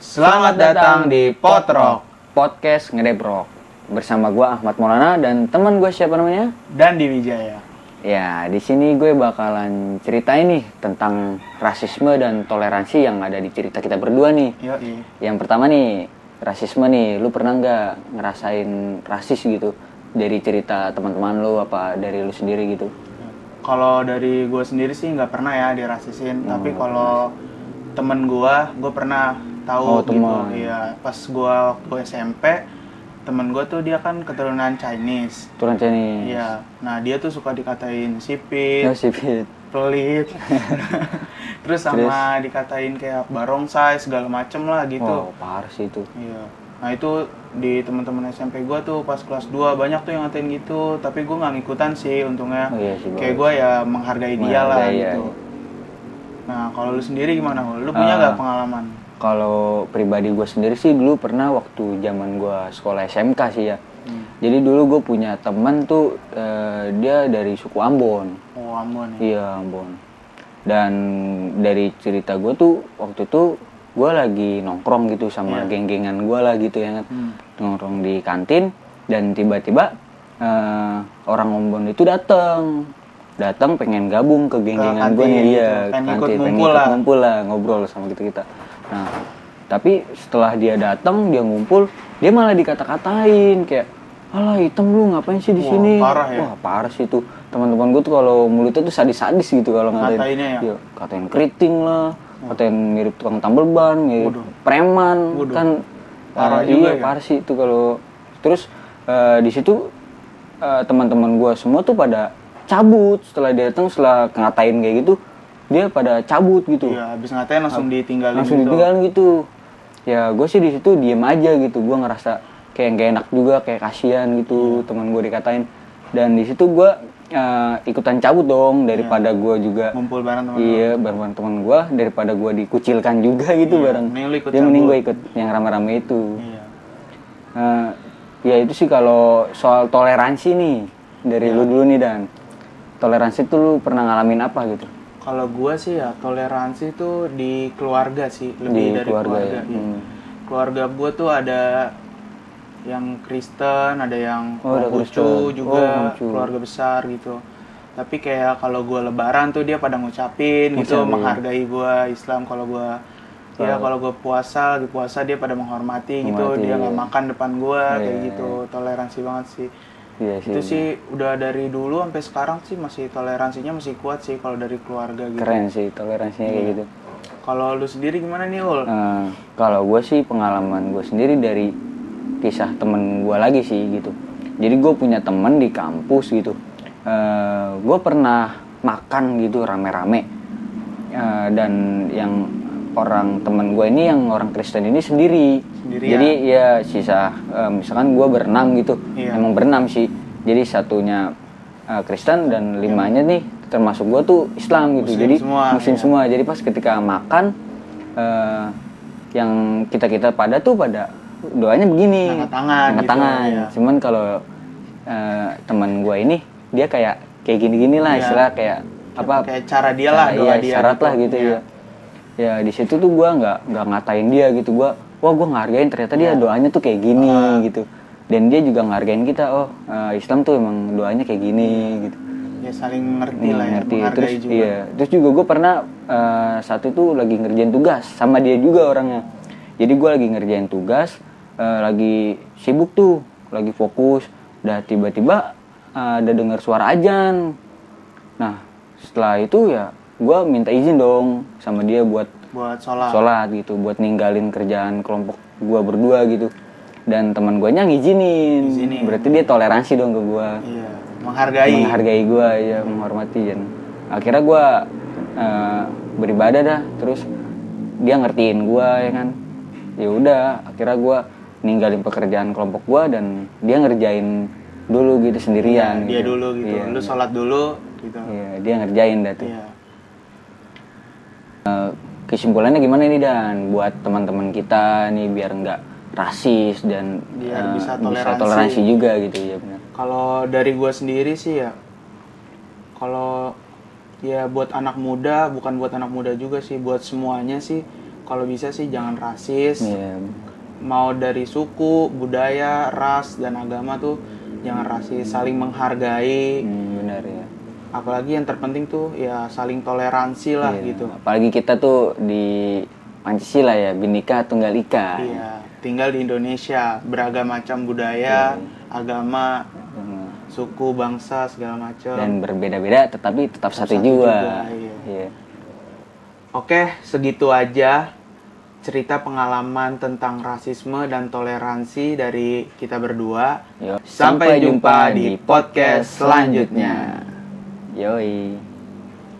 Selamat datang di Potrok Podcast Ngedebrok. Bersama gue Ahmad Maulana dan teman gue siapa namanya? Dandi Wijaya. Ya, di sini gue bakalan ceritain nih tentang rasisme dan toleransi yang ada di cerita kita berdua nih. Yoi. Yang pertama nih, rasisme nih. Lu pernah nggak ngerasain rasis gitu dari cerita teman-teman lu apa dari lu sendiri gitu? Kalau dari gue sendiri sih nggak pernah ya dirasisin. Tapi kalau temen gue pernah tahu gitu. Teman. Iya, pas gue waktu SMP, temen gue tuh dia kan keturunan Chinese. Turun Chinese. Iya, nah dia tuh suka dikatain sipit, Ya sipit. pelit, terus sama dikatain kayak barongsai segala macem lah gitu. Wow, parah sih itu. Iya. Nah itu di teman-teman SMP gue tuh pas kelas 2 banyak tuh yang ngatain gitu, tapi gue nggak ngikutan sih untungnya. Oh, iya sih, kayak gue ya menghargai dia lah iya, gitu. iya. Nah kalau lu sendiri gimana? Lu punya nggak pengalaman? Kalau pribadi gue sendiri sih dulu pernah waktu zaman gue sekolah SMK sih ya. Jadi dulu gue punya teman tuh dia dari suku Ambon. Oh Ambon ya? Iya Ambon. Dan dari cerita gue tuh waktu itu gue lagi nongkrong gitu sama geng-gengan gue lah gitu ya. Nongkrong di kantin dan tiba-tiba orang Ambon itu datang pengen gabung ke geng-gengan gue nih. Iya, pengen ikut ngumpul lah ngobrol sama kita. Nah, tapi setelah dia datang, dia ngumpul, dia malah dikata-katain kayak, "Alah, hitam lu ngapain sih di sini?" Parah ya? Wah, parah sih itu. Teman-teman gue tuh kalau mulutnya tuh sadis-sadis gitu kalau ngatain. Ngatainnya ya? Iya, katain keriting lah, katain mirip tukang tambal ban, mirip preman. Kan parah juga ya? Parah sih itu kalau. Terus di situ teman-teman gue semua tuh pada cabut setelah dia datang, setelah ngatain kayak gitu. Dia pada cabut gitu. Iya, habis ngatain langsung ditinggalin gitu. Ya gue sih di situ diem aja gitu. Gue ngerasa kayak gak enak juga, kayak kasihan gitu teman gue dikatain. Dan di situ gue ikutan cabut dong daripada gue juga ngumpul bareng teman. Iya, bareng teman gue daripada gue dikucilkan juga gitu bareng. Mending gue ikut yang rame-rame itu. Iya. Ya itu sih kalau soal toleransi nih dari lu dulu nih Dan. Toleransi tuh lu pernah ngalamin apa gitu? Kalau gue sih ya toleransi itu di keluarga sih, lebih dari keluarga. Ya? Keluarga gue tuh ada yang Kristen, ada yang Konghucu juga, keluarga besar gitu. Tapi kayak kalau gue Lebaran tuh dia pada ngucapin gitu, menghargai gue Islam. Kalau gue kalau gue lagi puasa dia pada menghormati gitu, dia nggak makan depan gue kayak gitu, toleransi banget sih. Iya sih. Itu sih udah dari dulu sampai sekarang sih masih toleransinya masih kuat sih kalau dari keluarga gitu. Keren sih toleransinya kayak gitu. Kalau lu sendiri gimana nih Ul? Kalau gue sih pengalaman gue sendiri dari kisah temen gue lagi sih gitu. Jadi gue punya temen di kampus gitu. Gue pernah makan gitu rame-rame. Dan yang orang temen gue ini yang orang Kristen ini sendiri. Jadi ya sisa misalkan gue berenam gitu. Emang berenam sih. Jadi satunya Kristen dan limanya nih termasuk gue tuh Islam gitu. Jadi muslim semua. Jadi pas ketika makan yang kita pada doanya begini. Angkat tangan. Gitu, ya. Cuman kalau teman gue ini dia kayak gini-gini lah istilah kayak apa? Kayak cara dia lah doa dia. Syarat gitu. Lah gitu ya. Ya di situ tuh gue nggak ngatain dia gitu. Gue ngehargain ternyata dia doanya tuh kayak gini gitu. Dan dia juga ngehargain kita. Islam tuh emang doanya kayak gini gitu. Ya saling ngerti lah ya. Terus juga. Terus juga gue pernah saat itu lagi ngerjain tugas sama dia juga orangnya. Jadi gue lagi ngerjain tugas, lagi sibuk tuh, lagi fokus. Udah tiba-tiba ada dengar suara azan. Nah setelah itu ya gue minta izin dong sama dia buat sholat gitu, buat ninggalin kerjaan kelompok gue berdua gitu. Dan teman gue ngizinin. Berarti dia toleransi dong ke gue. Iya, menghargai gue ya, menghormati. Dan akhirnya gue beribadah dah, terus dia ngertiin gue ya kan. Ya udah, akhirnya gue ninggalin pekerjaan kelompok gue dan dia ngerjain dulu gitu sendirian. Dia dulu gitu. Lu sholat dulu gitu. Iya, dia ngerjain dah tuh. Iya. Kesimpulannya gimana nih Dan buat teman-teman kita nih biar nggak rasis dan biar bisa toleransi juga gitu ya benar. Kalau dari gue sendiri sih ya, kalau ya buat anak muda, bukan buat anak muda juga sih, buat semuanya sih kalau bisa sih jangan rasis. Iya. Mau dari suku, budaya, ras dan agama tuh jangan rasis, saling menghargai. Benar ya. Apalagi yang terpenting tuh ya saling toleransi lah Iya. gitu. Apalagi kita tuh di Pancasila ya, Bhinneka Tunggal Ika. Iya, tinggal di Indonesia, beragam macam budaya, agama, suku, bangsa segala macam. Dan berbeda-beda tetapi tetap satu juga. Iya. Oke, segitu aja cerita pengalaman tentang rasisme dan toleransi dari kita berdua. Yo, Sampai jumpa di podcast selanjutnya. Yoi.